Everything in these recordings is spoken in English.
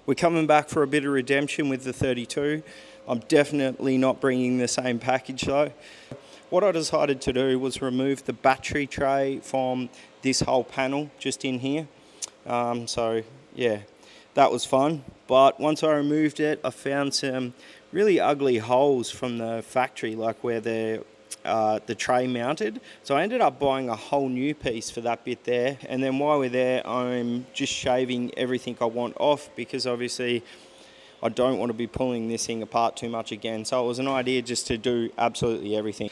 We're coming back for a bit of redemption with the 32. I'm definitely not bringing the same package though. What I decided to do was remove the battery tray from this whole panel just in here. So yeah, that was fun. But once I removed it, I found some really ugly holes from the factory, like where the tray mounted. So I ended up buying a whole new piece for that bit there. And then while we're there, I'm just shaving everything I want off, because obviously I don't want to be pulling this thing apart too much again. So it was an idea just to do absolutely everything.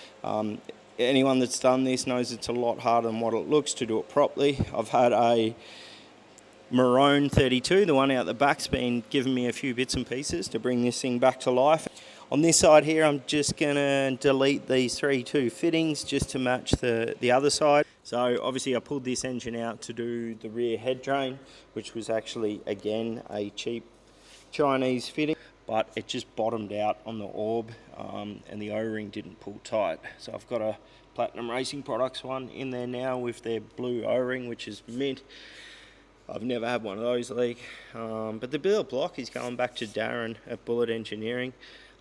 Anyone that's done this knows it's a lot harder than what it looks to do it properly. I've had a maroon 32, the one out the back's been giving me a few bits and pieces to bring this thing back to life. On this side here, I'm just gonna delete these 3 fittings just to match the other side. So obviously I pulled this engine out to do the rear head drain, which was actually, again, a cheap Chinese fitting, but it just bottomed out on the orb, and the O-ring didn't pull tight. So I've got a Platinum Racing Products one in there now with their blue O-ring, which is mint. I've never had one of those leak, but the bill of block is going back to Darren at Bullet Engineering.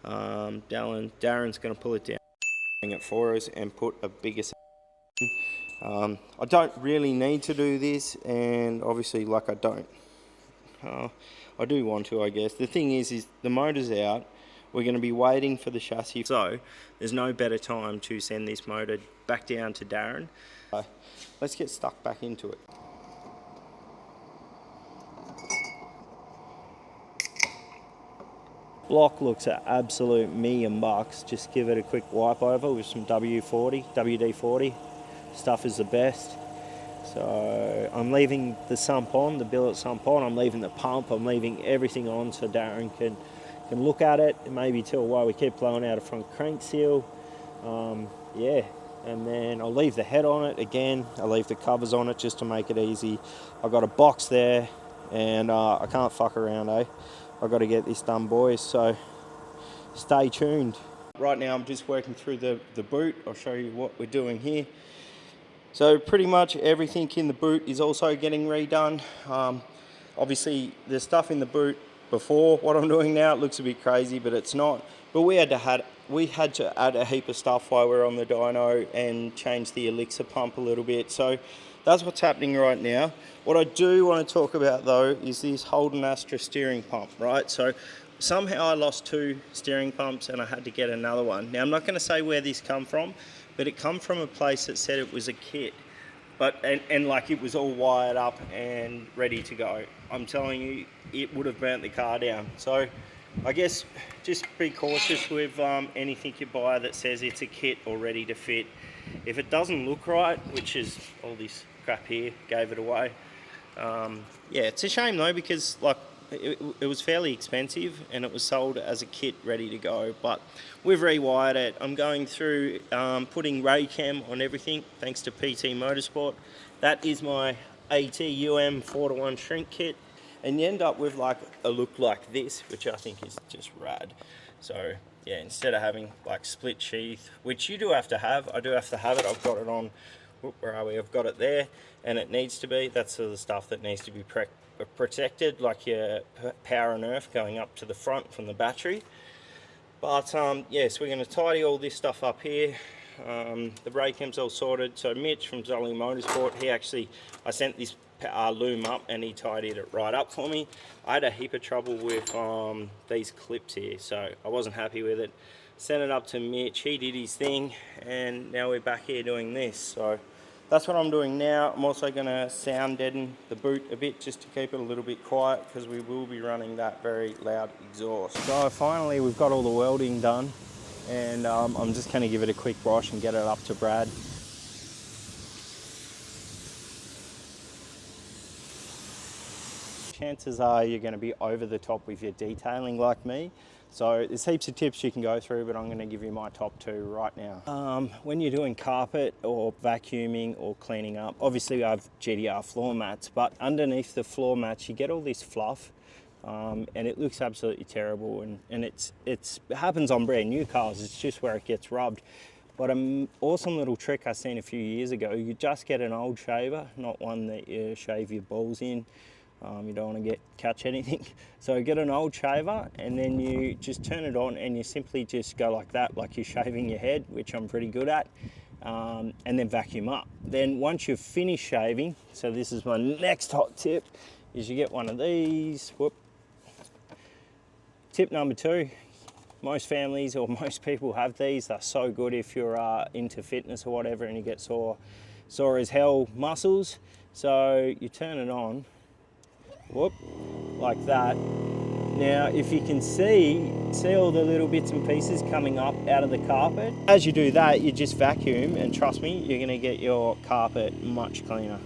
Darren's going to pull it down, bring it for us, and put a bigger. I don't really need to do this, and obviously, like, I don't. I do want to, I guess. The thing is the motor's out. We're going to be waiting for the chassis, so there's no better time to send this motor back down to Darren. Let's get stuck back into it. Block looks an absolute $1,000,000. Just give it a quick wipe over with some WD-40. Stuff is the best. So I'm leaving the sump on, the billet sump on. I'm leaving the pump. I'm leaving everything on so Darren can look at it. Maybe tell why we keep blowing out a front crank seal. Yeah, and then I'll leave the head on it again. I'll leave the covers on it just to make it easy. I've got a box there, and I can't fuck around, eh? I've got to get this done, boys, so stay tuned. Right now I'm just working through the boot. I'll show you what we're doing here. So pretty much everything in the boot is also getting redone. Obviously the stuff in the boot before what I'm doing now, it looks a bit crazy, but it's not. But we had to add a heap of stuff while we're on the dyno and change the elixir pump a little bit. So that's what's happening right now. What I do want to talk about though is this Holden Astra steering pump, right? So somehow I lost 2 steering pumps and I had to get another one. Now I'm not going to say where this come from, but it come from a place that said it was a kit, but and like it was all wired up and ready to go. I'm telling you, it would have burnt the car down. So I guess just be cautious with anything you buy that says it's a kit or ready to fit. If it doesn't look right, which is all this crap here gave it away. Yeah, it's a shame though, because like it was fairly expensive and it was sold as a kit ready to go, but we've rewired it. I'm going through putting Vcam on everything thanks to PT Motorsport. That is my AT-UM 4:1 shrink kit, and you end up with like a look like this, which I think is just rad. So yeah, instead of having like split sheath, which you do have to have, I do have to have it. I've got it on, where are we? I've got it there, and it needs to be. That's the stuff that needs to be protected, like your power and earth going up to the front from the battery. But yes, we're going to tidy all this stuff up here. The brake cam's all sorted. So Mitch from Zolly Motorsport, I sent this loom up and he tidied it right up for me. I had a heap of trouble with these clips here, so I wasn't happy with it. Sent it up to Mitch, he did his thing, and now we're back here doing this. So that's what I'm doing now. I'm also going to sound deaden the boot a bit just to keep it a little bit quiet, because we will be running that very loud exhaust. So finally we've got all the welding done, and I'm just going to give it a quick wash and get it up to Brad. Chances are you're going to be over the top with your detailing like me. So there's heaps of tips you can go through, but I'm going to give you my top 2 right now. When you're doing carpet or vacuuming or cleaning up, obviously I have GTR floor mats, but underneath the floor mats you get all this fluff, and it looks absolutely terrible, and it happens on brand new cars. It's just where it gets rubbed. But an awesome little trick I seen a few years ago, you just get an old shaver, not one that you shave your balls in. You don't want to catch anything. So get an old shaver and then you just turn it on and you simply just go like that, like you're shaving your head, which I'm pretty good at, and then vacuum up. Then once you've finished shaving, so this is my next hot tip, is you get one of these. Whoop. Tip number 2, most families or most people have these. They're so good if you're into fitness or whatever and you get sore as hell muscles. So you turn it on, whoop, like that. Now, if you can see all the little bits and pieces coming up out of the carpet. As you do that, you just vacuum, and trust me, you're gonna get your carpet much cleaner.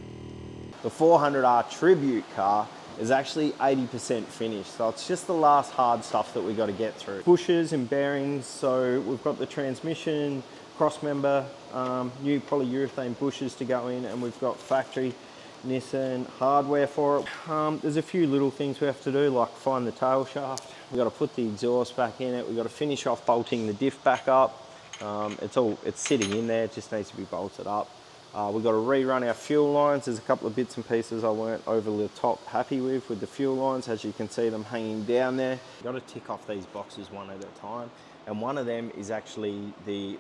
The 400R Tribute car is actually 80% finished. So it's just the last hard stuff that we got to get through. Bushers and bearings, so we've got the transmission, cross member, new polyurethane bushers to go in, and we've got factory Nissan hardware for it. There's a few little things we have to do, like find the tail shaft. We've got to put the exhaust back in it. We've got to finish off bolting the diff back up. It's sitting in there, it just needs to be bolted up. We've got to rerun our fuel lines. There's a couple of bits and pieces I weren't over the top happy with the fuel lines. As you can see them hanging down there. You've got to tick off these boxes one at a time. And one of them is actually the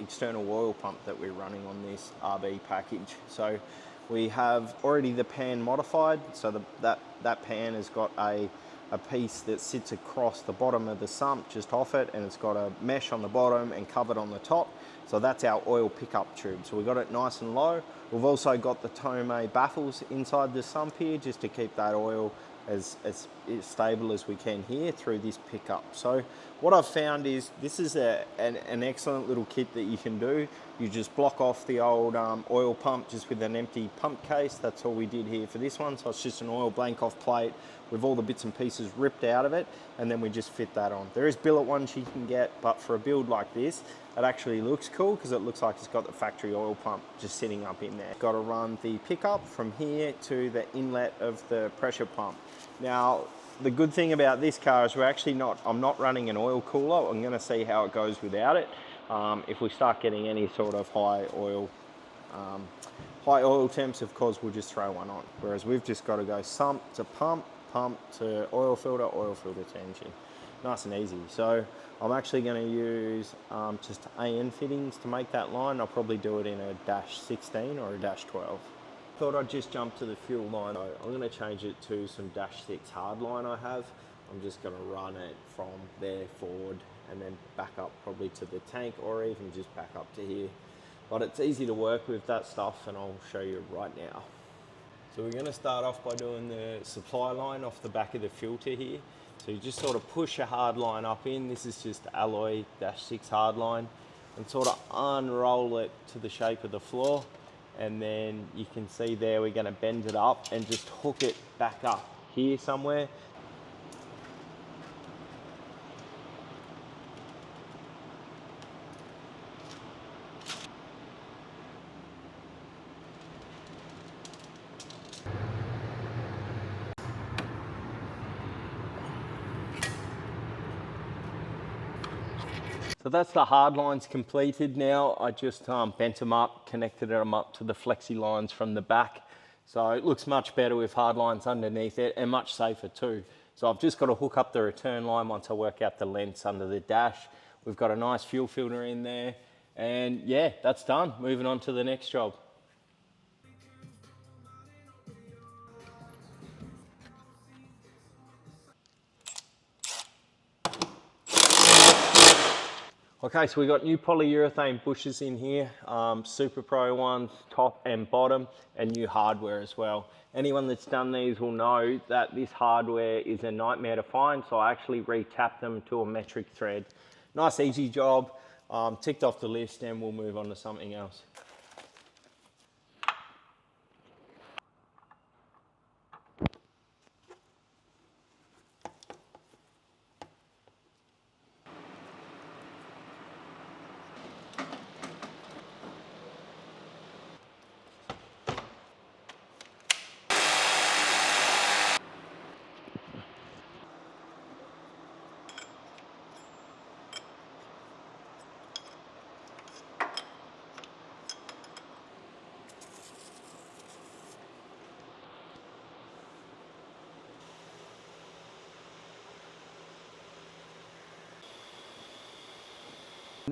external oil pump that we're running on this RB package. So we have already the pan modified. So that pan has got a piece that sits across the bottom of the sump, just off it, and it's got a mesh on the bottom and covered on the top. So that's our oil pickup tube. So we've got it nice and low. We've also got the Tomei baffles inside the sump here, just to keep that oil as stable as we can here through this pickup. So what I've found is this is an excellent little kit that you can do. You just block off the old oil pump just with an empty pump case. That's all we did here for this one. So it's just an oil blank off plate with all the bits and pieces ripped out of it, and then we just fit that on. There is billet ones you can get, but for a build like this, it actually looks cool because it looks like it's got the factory oil pump just sitting up in there. Got to run the pickup from here to the inlet of the pressure pump. Now, the good thing about this car is I'm not running an oil cooler. I'm going to see how it goes without it. If we start getting any sort of high oil temps, of course, we'll just throw one on. Whereas we've just got to go sump to pump, pump to oil filter to engine. Nice and easy. So I'm actually going to use just AN fittings to make that line. I'll probably do it in a -16 or a -12. Thought I'd just jump to the fuel line. So I'm going to change it to some -6 hard line I have. I'm just going to run it from there forward and then back up probably to the tank, or even just back up to here. But it's easy to work with that stuff, and I'll show you right now. So we're going to start off by doing the supply line off the back of the filter here. So you just sort of push a hard line up in. This is just alloy -6 hard line, and sort of unroll it to the shape of the floor. And then you can see there, we're going to bend it up and just hook it back up here somewhere. So that's the hard lines completed now. I just bent them up, connected them up to the flexi lines from the back. So it looks much better with hard lines underneath it, and much safer too. So I've just got to hook up the return line once I work out the lengths under the dash. We've got a nice fuel filter in there, and yeah, that's done. Moving on to the next job. Okay, so we got new polyurethane bushers in here, Super Pro ones, top and bottom, and new hardware as well. Anyone that's done these will know that this hardware is a nightmare to find, so I actually re-tapped them to a metric thread. Nice, easy job, ticked off the list, and we'll move on to something else.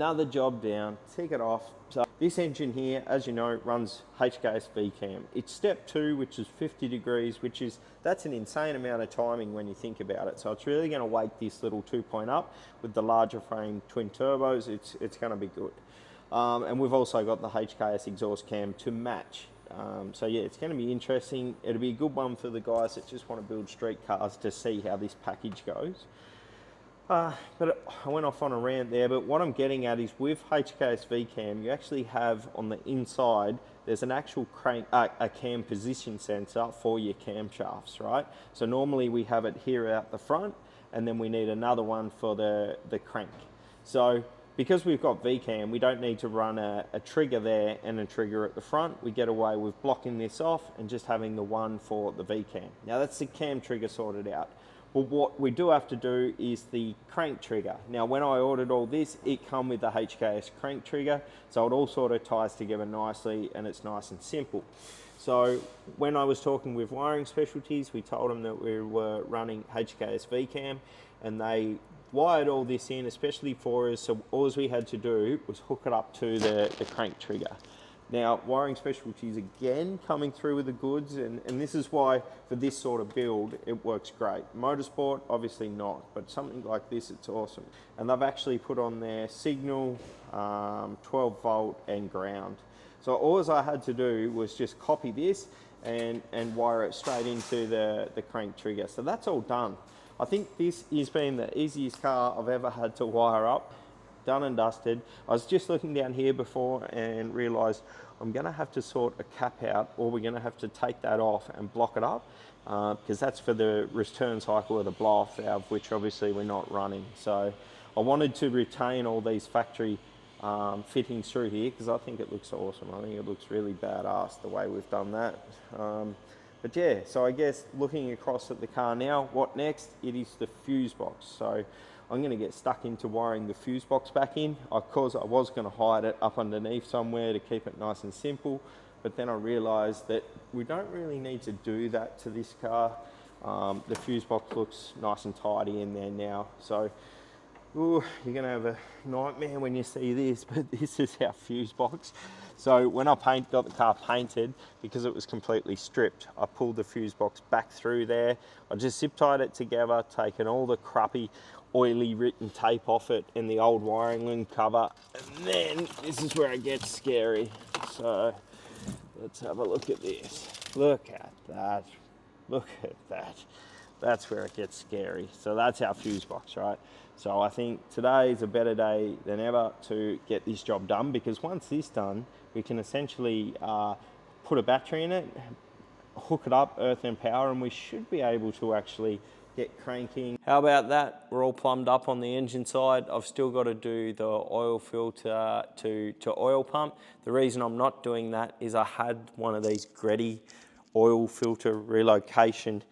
Another job down, tick it off. So this engine here, as you know, runs HKS Vcam. It's step 2, which is 50 degrees, that's an insane amount of timing when you think about it. So it's really going to wake this little 2-point up with the larger frame twin turbos. It's going to be good. And we've also got the HKS exhaust cam to match. So yeah, it's going to be interesting. It'll be a good one for the guys that just want to build street cars to see how this package goes. But I went off on a rant there, but what I'm getting at is with HKS Vcam, you actually have on the inside, there's an actual crank, a cam position sensor for your camshafts, right? So normally we have it here out the front, and then we need another one for the crank. So because we've got Vcam, we don't need to run a trigger there and a trigger at the front. We get away with blocking this off and just having the one for the Vcam. Now that's the cam trigger sorted out. Well, what we do have to do is the crank trigger. Now, when I ordered all this, it come with the HKS crank trigger, so it all sort of ties together nicely and it's nice and simple. So when I was talking with Wiring Specialties, we told them that we were running HKS Vcam, and they wired all this in, especially for us, so all we had to do was hook it up to the crank trigger. Now, Wiring Specialties again coming through with the goods, and this is why for this sort of build it works great. Motorsport, obviously not, but something like this, it's awesome. And they've actually put on their signal, 12 volt and ground. So all I had to do was just copy this and wire it straight into the crank trigger. So that's all done. I think this has been the easiest car I've ever had to wire up. Done and dusted. I was just looking down here before and realised I'm going to have to sort a cap out, or we're going to have to take that off and block it up, because that's for the return cycle of the blow-off valve, which obviously we're not running. So I wanted to retain all these factory fittings through here because I think it looks awesome. I think it looks really badass the way we've done that. But yeah, so I guess looking across at the car now, what next? It is the fuse box. So I'm going to get stuck into wiring the fuse box back in. Of course, I was going to hide it up underneath somewhere to keep it nice and simple, but then I realised that we don't really need to do that to this car. The fuse box looks nice and tidy in there now. So ooh, you're going to have a nightmare when you see this, but this is our fuse box. So when I got the car painted, because it was completely stripped, I pulled the fuse box back through there. I just zip tied it together, taken all the crappy oily written tape off it and the old wiring loom cover, and then this is where it gets scary. So let's have a look at this. Look at that. Look at that. That's where it gets scary. So that's our fuse box, right? So I think today is a better day than ever to get this job done, because once this done, we can essentially put a battery in it, hook it up, earth and power, and we should be able to actually get cranking. How about that? We're all plumbed up on the engine side. I've still got to do the oil filter to oil pump. The reason I'm not doing that is I had one of these Greddy oil filter relocation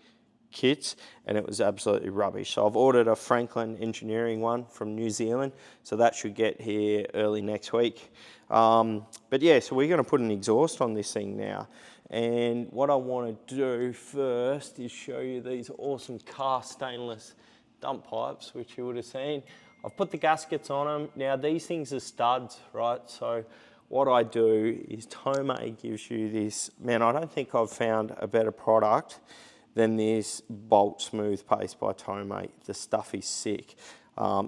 kits and it was absolutely rubbish. So I've ordered a Franklin Engineering one from New Zealand, so that should get here early next week. But yeah, so we're going to put an exhaust on this thing now. And what I want to do first is show you these awesome cast stainless dump pipes, which you would have seen. I've put the gaskets on them. Now these things are studs, right? So what I do is Tomei gives you this, man, I don't think I've found a better product than this bolt smooth paste by Tomei. The stuff is sick.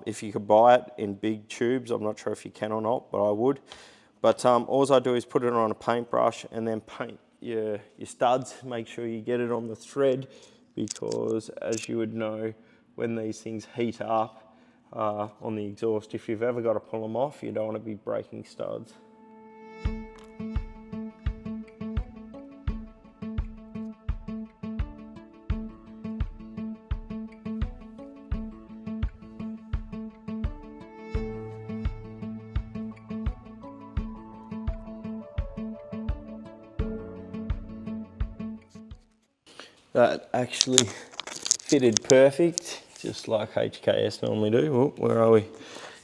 If you could buy it in big tubes, I'm not sure if you can or not, but I would. But all I do is put it on a paintbrush and then paint your studs. Make sure you get it on the thread, because as you would know, when these things heat up on the exhaust, if you've ever got to pull them off, you don't want to be breaking studs. That actually fitted perfect, just like HKS normally do. Oh, where are we?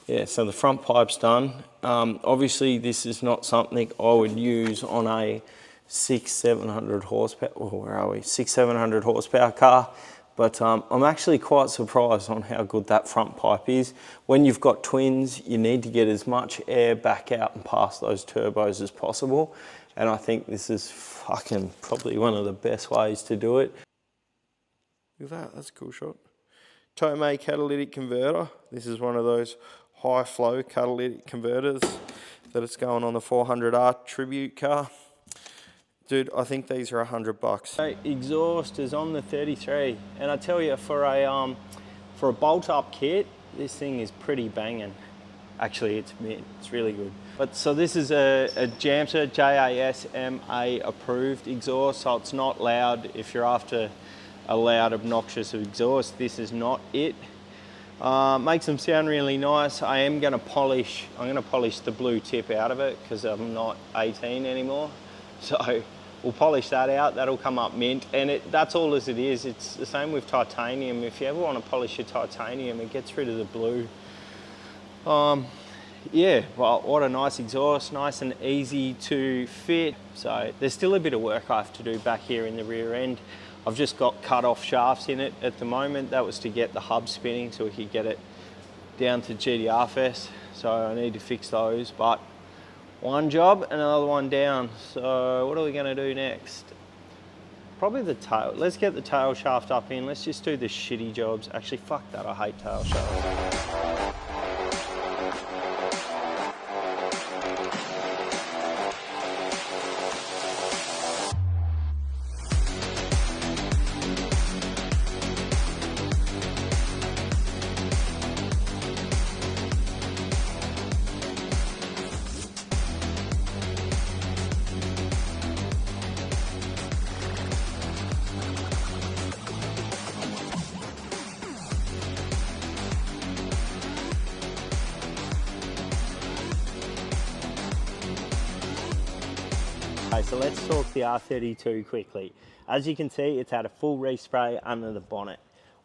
Yeah, so the front pipe's done. Obviously, this is not something I would use on a 600-700 horsepower, or where are we? 600-700 horsepower car, But I'm actually quite surprised on how good that front pipe is. When you've got twins, you need to get as much air back out and past those turbos as possible. And I think this is fucking probably one of the best ways to do it. Look at that, that's a cool shot. Tomei catalytic converter. This is one of those high flow catalytic converters that it's going on the 400R Tribute car. Dude, I think these are $100. Exhaust is on the 33, and I tell you, for a bolt-up kit, this thing is pretty banging. Actually, it's mint. It's really good. But so this is a JASMA, JASMA approved exhaust, so it's not loud. If you're after a loud, obnoxious exhaust, this is not it. Makes them sound really nice. I'm gonna polish the blue tip out of it because I'm not 18 anymore. So we'll polish that out, that'll come up mint, and that's all as it is. It's the same with titanium. If you ever want to polish your titanium, it gets rid of the blue. Yeah, well, what a nice exhaust, nice and easy to fit. So there's still a bit of work I have to do back here in the rear end. I've just got cut off shafts in it at the moment. That was to get the hub spinning so we could get it down to GTR Fest. So I need to fix those, but one job and another one down. So what are we gonna do next? Probably the tail. Let's get the tail shaft up in. Let's just do the shitty jobs. Actually, fuck that, I hate tail shafts. Okay, so let's talk the R32 quickly. As you can see, it's had a full respray under the bonnet.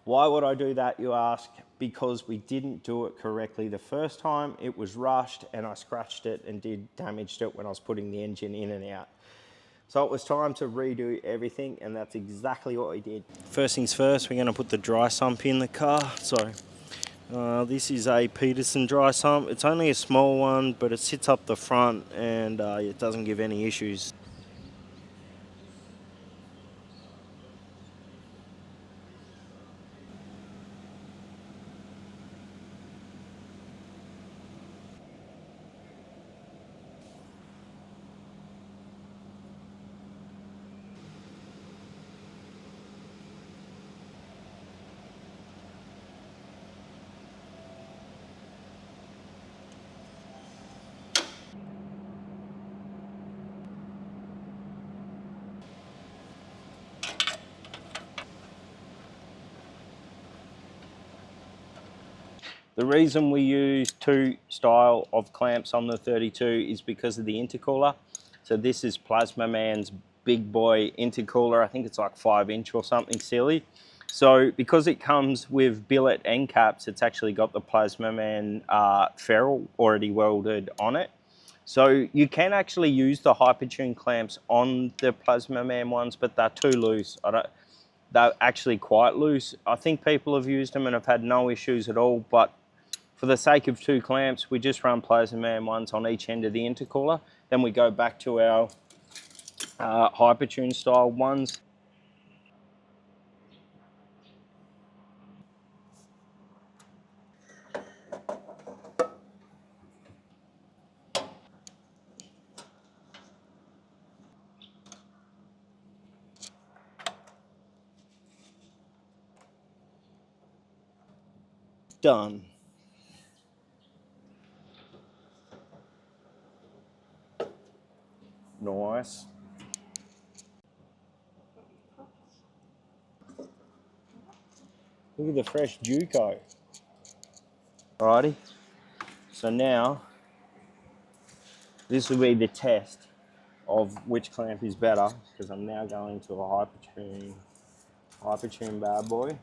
Why would I do that, you ask? Because we didn't do it correctly the first time. It was rushed and I scratched it and damaged it when I was putting the engine in and out. So it was time to redo everything, and that's exactly what we did. First things first, we're gonna put the dry sump in the car. So this is a Peterson dry sump. It's only a small one, but it sits up the front and it doesn't give any issues. The reason we use two style of clamps on the 32 is because of the intercooler. So this is Plasma Man's big boy intercooler. I think it's like 5-inch or something silly. So because it comes with billet end caps, it's actually got the Plasma Man ferrule already welded on it. So you can actually use the Hypertune clamps on the Plasma Man ones, but they're too loose. They're actually quite loose. I think people have used them and have had no issues at all, but for the sake of two clamps, we just run Plasma Man ones on each end of the intercooler. Then we go back to our Hypertune style ones. Done. Nice. Look at the fresh Juco. Alrighty. So now, this will be the test of which clamp is better, because I'm now going to a Hypertune bad boy.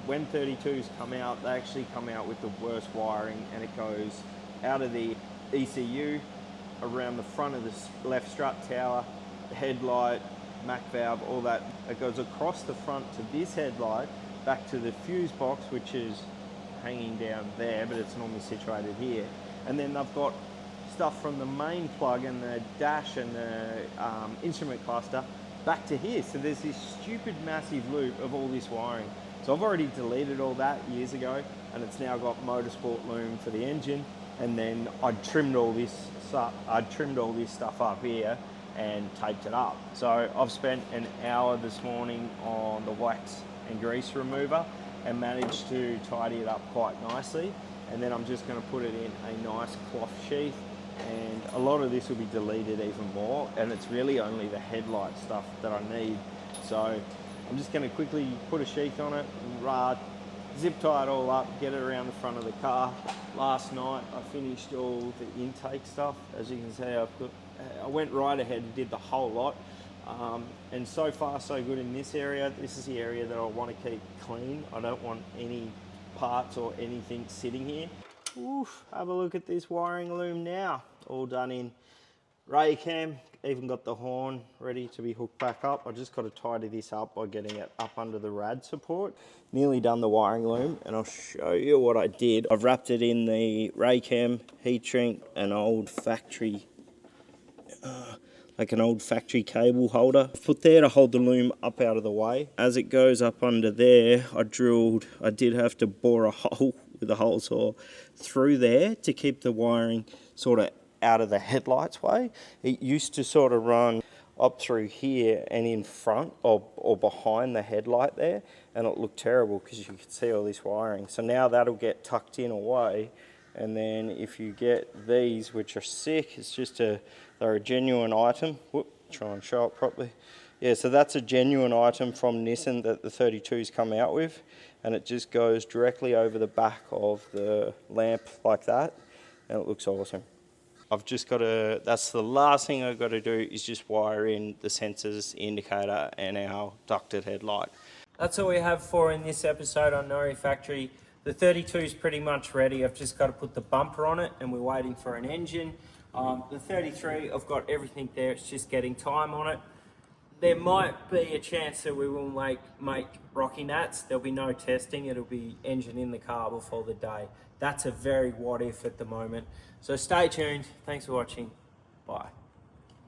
when 32s come out, they actually come out with the worst wiring, and it goes out of the ECU, around the front of the left strut tower, headlight, Mac valve, all that. It goes across the front to this headlight, back to the fuse box, which is hanging down there, but it's normally situated here. And then they've got stuff from the main plug and the dash and the instrument cluster back to here. So there's this stupid massive loop of all this wiring. So I've already deleted all that years ago, and it's now got motorsport loom for the engine. And then I trimmed all this stuff up here and taped it up. So I've spent an hour this morning on the wax and grease remover and managed to tidy it up quite nicely. And then I'm just going to put it in a nice cloth sheath, and a lot of this will be deleted even more, and it's really only the headlight stuff that I need. So I'm just going to quickly put a sheath on it, zip tie it all up, get it around the front of the car. Last night I finished all the intake stuff. As you can see, I went right ahead and did the whole lot. And so far so good in this area. This is the area that I want to keep clean. I don't want any parts or anything sitting here. Oof, have a look at this wiring loom now. All done in Vcam. Even got the horn ready to be hooked back up. I just got to tidy this up by getting it up under the rad support. Nearly done the wiring loom, and I'll show you what I did. I've wrapped it in the Vcam heat shrink, an old factory cable holder. I've put there to hold the loom up out of the way. As it goes up under there, I did have to bore a hole with a hole saw through there to keep the wiring sort of out of the headlights way. It used to sort of run up through here and in front or behind the headlight there, and it looked terrible because you could see all this wiring. So now that'll get tucked in away. And then if you get these, which are sick, it's just they're a genuine item. Whoop, try and show it properly. Yeah, so that's a genuine item from Nissan that the 32s come out with, and it just goes directly over the back of the lamp like that, and it looks awesome. That's the last thing I've got to do is just wire in the sensors, indicator, and our ducted headlight. That's all we have for in this episode on Nori Factory. The 32 is pretty much ready. I've just got to put the bumper on it, and we're waiting for an engine. The 33, I've got everything there. It's just getting time on it. There might be a chance that we will make Rocky Nats. There'll be no testing. It'll be engine in the car before the day. That's a very what if at the moment. So stay tuned. Thanks for watching. Bye.